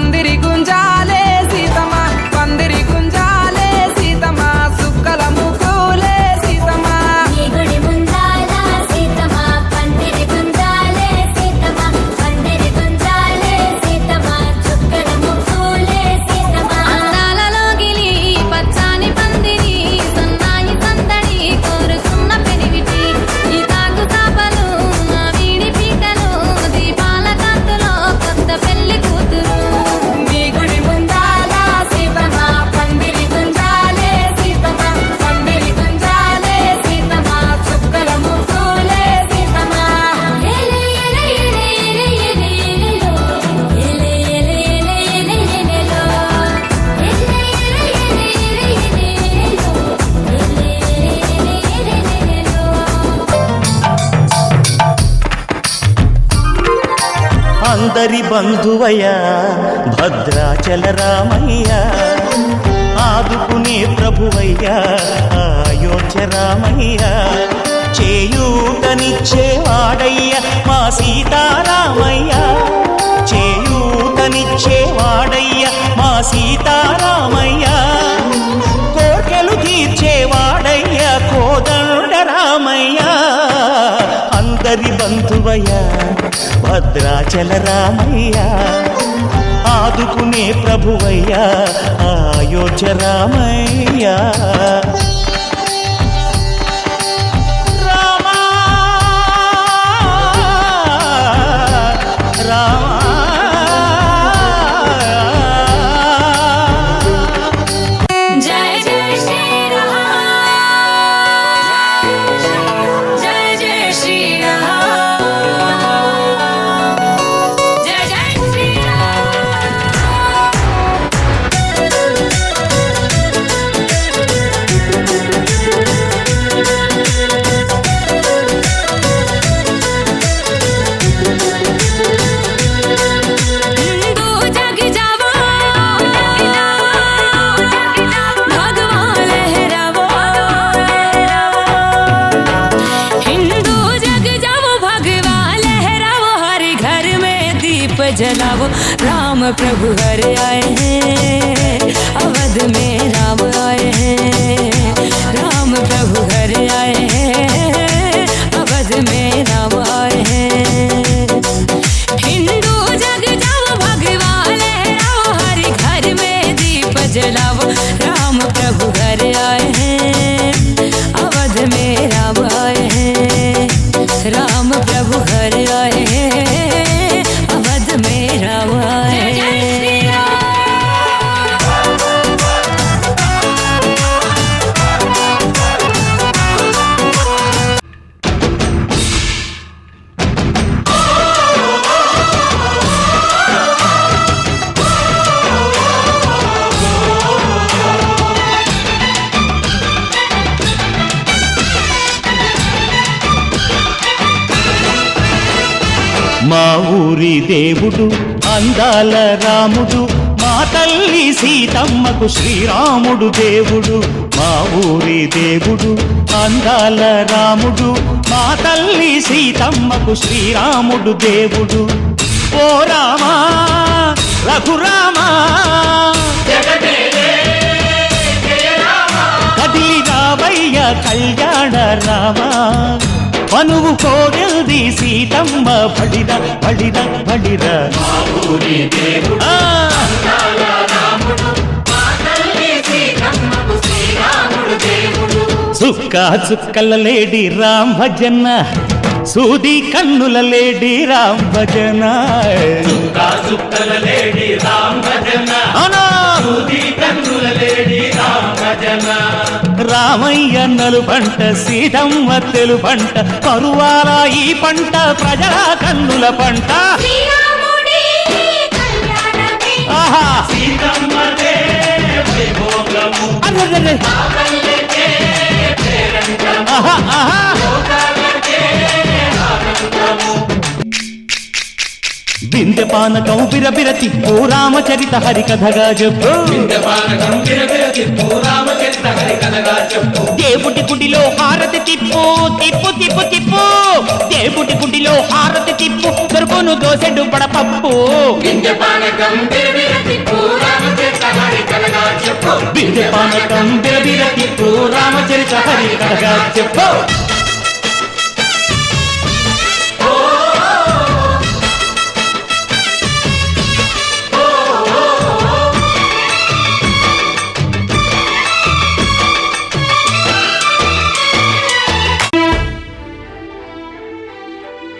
పందిరి గుంజాలే సీతమ్మ పందిరి గుంజాలే సీతమ్మ సుక్కల ముగ్గులే సీతమ్మ నీ గుడి ముందాల సీతమ్మ పందిరి గుంజాలే సీతమ్మ పందిరి గుంజాలే సీతమ్మ చుక్కల ముగ్గులే సీతమ్మ అందాలలో గిలి పచ్చాని పందిరి సన్నాయి సందడి కోరుకున్న పెనివిటి ఈ తాకు చాపలు నా వీడి పీటలు దీపాల కాంతులో కొత్త పెళ్లి కూతురు నీ గుడి ముందాల సీతమ్మ పందిరి గుంజాలే సీతమ్మ పందిరి గుంజాలే సీతమ్మ చుక్కల ముగ్గులే సీతమ్మ ఎలే ఎలే ఎలే ఎలే ఎలేలో ఎలే ఎలే ఎలే ఎలే ఎలేలో ఎలే ఎలే ఎలే ఎలే ఎలేలో ఎలే ఎలే ఎలే ఎలేలో అందరి బంధువయ్యా భద్రాచల రామయ్య ఆదుకునే ప్రభువయ్యా అయోధ్య రామయ్య చేయూతనిచ్చేవాడయ్య మా సీతారామయ్య చేయూతనిచ్చేవాడయ్య మా సీతారామయ్య కోర్కెలు తీర్చేవాడయ్య కోదండ రామయ్య అందరి బంధువయ్య భద్రాచల రామయ్య ఆదుకునే ప్రభువయ్య అయోధ్య రామయ్య రామా రామా జయ జయ శ్రీరామ్ జయ జయ శ్రీరామ్ జయ జయ हिंदू जग जावो भगवान लहरावो हिंदू जग जावो भगवान लहरावो हर घर में दीप जलावो राम प्रभु घर आए हैं अवध में राम आए हैं राम प्रभु घर आए हैं अवध में राम आए हैं हिंदू जग जाओ भगवान लहराओ हर घर में दीप जलाओ राम प्रभु घर आए हैं अवध में राम आए हैं राम प्रभु घर आए हैं अवध में राम आए हैं మా ఊరి దేవుడు అందాల రాముడు మా తల్లి సీతమ్మకు శ్రీరాముడు దేవుడు మా ఊరి దేవుడు అందాల రాముడు మా తల్లి సీతమ్మకు శ్రీరాముడు దేవుడు ఓ రామా రఘురామా కదిలి రావయ్య కళ్యాణ రామా మనువు కోగెల్ది సీతమ్మ బడిర బడిర బడిర చుక్క చుక్కల లేడి రామ్ భజన సూది కన్నుల లేడి రామ్ భజన చుక్కల లేడి రామ్ భజన సూది కన్నుల లేడి రామ్ భజన రామయ్య నలు పంట సీతమ్మ తెలు పంట కరువాల ఈ పంట ప్రజల కన్నుల పంట ఆహా సీతమ్మదే వైభోగము అర్రర్రర్ర. ఆకల్లకే పేరంటము ఆహా ఆహా లోకాలకే ఆనందము బిందె పానకం బిరబిర తిప్పు రామచరిత హరికథగా చెప్పు విందపానకం గిరగిర తిప్పు రామచరిత హరికథగా చెప్పు దేవుడి గుడిలో హారతి తిప్పు తిప్పు తిప్పు తిప్పు దేవుడి గుడిలో హారతి తిప్పు దొరుకును దోసెడు పడపప్పు విందపానకం గిరగిర కలగా చెప్పు బిర్దె పానకం బిరబిర తిప్పు రామచరిత హరి కథగా చెప్పు